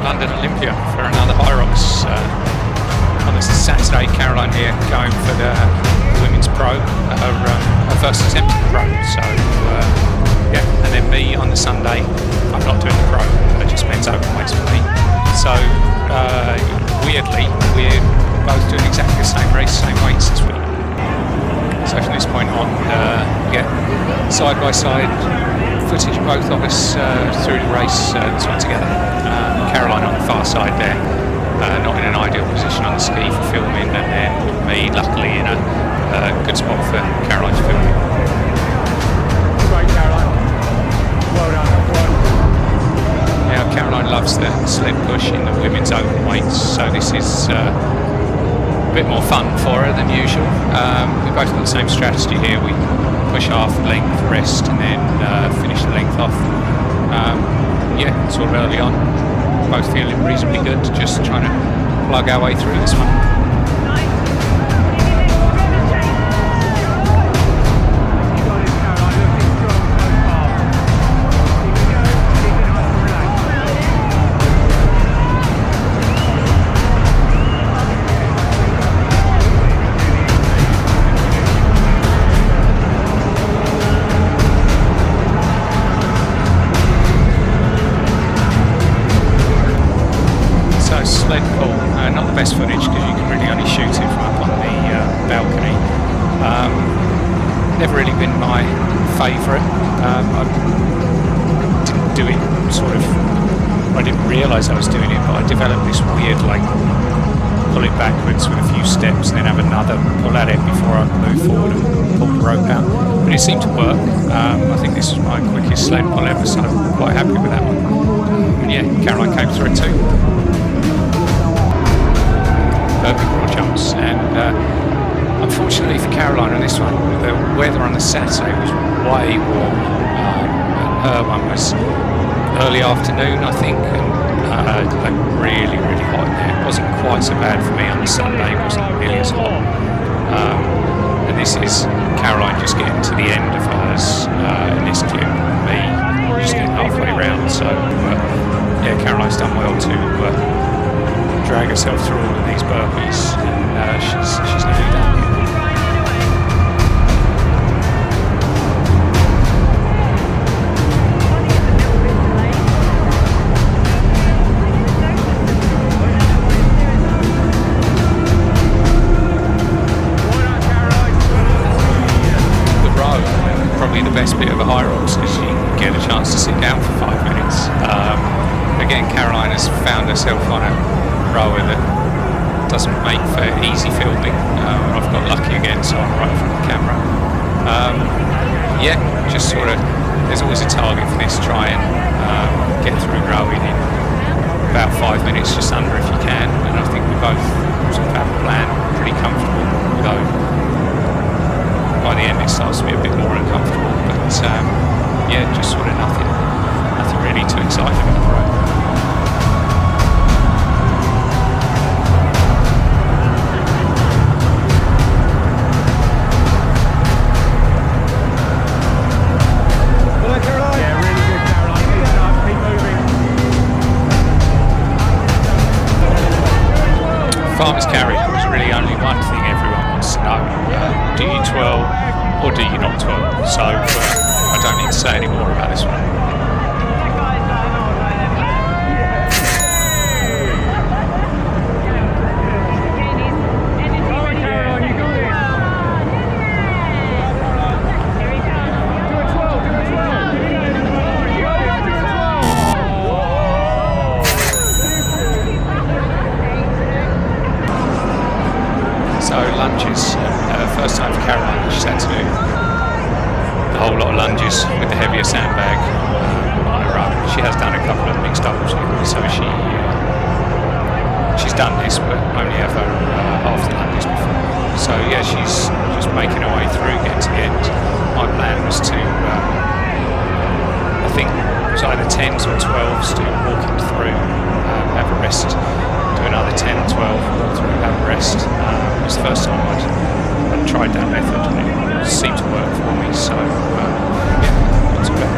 London Olympia for another Hyrox. On this Saturday, Caroline here going for the Women's Pro, her first attempt at the Pro. So yeah, and then me on the Sunday. I'm not doing the Pro, it just means open weights for me. So weirdly, we're both doing exactly the same race, same weights this week. So from this point on, yeah, side by side footage of both of us through the race together. Caroline on the far side there, not in an ideal position on the ski for filming, and then me luckily in a good spot for Caroline to film. Great, Caroline. Well done. Yeah, Caroline loves the sled push in the women's open weights, so this is a bit more fun for her than usual. We've both got the same strategy here. We push half length, rest, and then finish the length off. Yeah, sort of early on. Both feeling reasonably good, just trying to plug our way through this one. Sled pull, not the best footage because you can really only shoot it from up on the balcony. Never really been my favourite. I didn't do it I didn't realise I was doing it, but I developed this weird pull it backwards with a few steps and then have another pull at it before I move forward and pull the rope out. But it seemed to work. I think this was my quickest sled pull ever, so I'm quite happy with that one. And yeah, Caroline came through it too. Perfect raw jumps, and unfortunately for Caroline on this one, the weather on the Saturday was way warm, and her one was early afternoon I think, and really hot in there. It wasn't quite so bad for me on the Sunday, it wasn't really as hot, and this is Caroline just getting to the end of hers in this clip, me just getting halfway round, so yeah, Caroline's done well to drag herself through all of these burpees, and she's nearly done. The row, probably the best bit of a Hyrox because you get a chance to sit down for 5 minutes. Again, Caroline has found herself on a rower that doesn't make for easy filming. I've got lucky again, so I'm right from the camera. Yeah, just there's always a target for this, try and get through rowing in about 5 minutes, just under if you can, and I think we both have a plan, pretty comfortable, although by the end it starts to be a bit more uncomfortable, but yeah, just nothing really too exciting about the row. Farmer's carry was really only one thing everyone wants to know. Do you twirl or do you not twirl? So I don't need to say any more about this one. So lunges, first time for Caroline, she's had to do a whole lot of lunges with the heavier sandbag on her own. She has done a couple of mixed doubles with me, so she's done this, but only ever half the lunges before. So yeah, she's just making her way through, getting to the end. My plan was to, I think it was either 10s or 12s to walk it through, have a rest. Do another 10, 12, walk through, have a rest. It was the first time I'd tried that method and it seemed to work for me, so yeah, not too bad.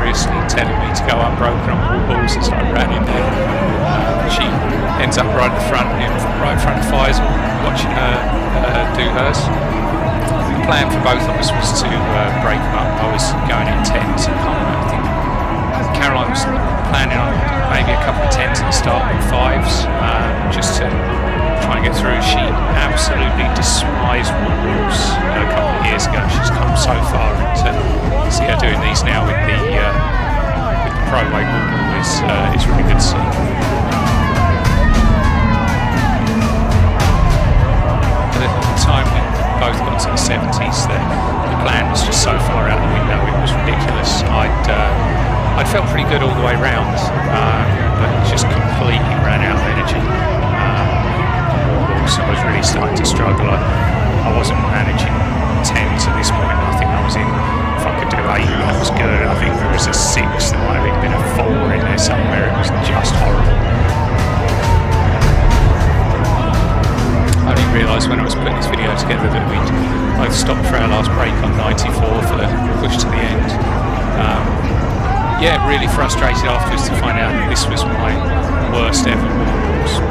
furiously telling me to go unbroken on wall balls as I ran in there. She ends up right at the front, right in front of Faisal, watching her do hers. The plan for both of us was to break them up. I was going in 10s. I think Caroline was planning on maybe a couple of 10s at the start and 5s, just to try and get through. She absolutely despised wall balls a couple of years ago. She's come so far, and to see her doing these now with the pro weight wall ball is really good to see. By the time we both got to the 70s, the plan was just so far out the window, it was ridiculous. I'd felt pretty good all the way round, but just completely ran out of energy. So I was really starting to struggle. I wasn't managing 10s at this point. I think I was in, if I could do 8, that was good. I think there was a 6, there might have even been a 4 in there somewhere. It was just horrible. I didn't realise when I was putting this video together that we'd both stopped for our last break on 94 for the push to the end. Yeah, really frustrated afterwards to find out that this was my worst ever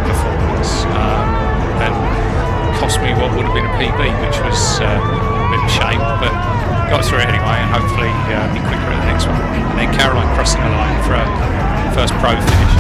performance, and cost me what would have been a PB, which was a bit of a shame, but got through it anyway, and hopefully be quicker at the next one. And then Caroline crossing the line for her first pro finish.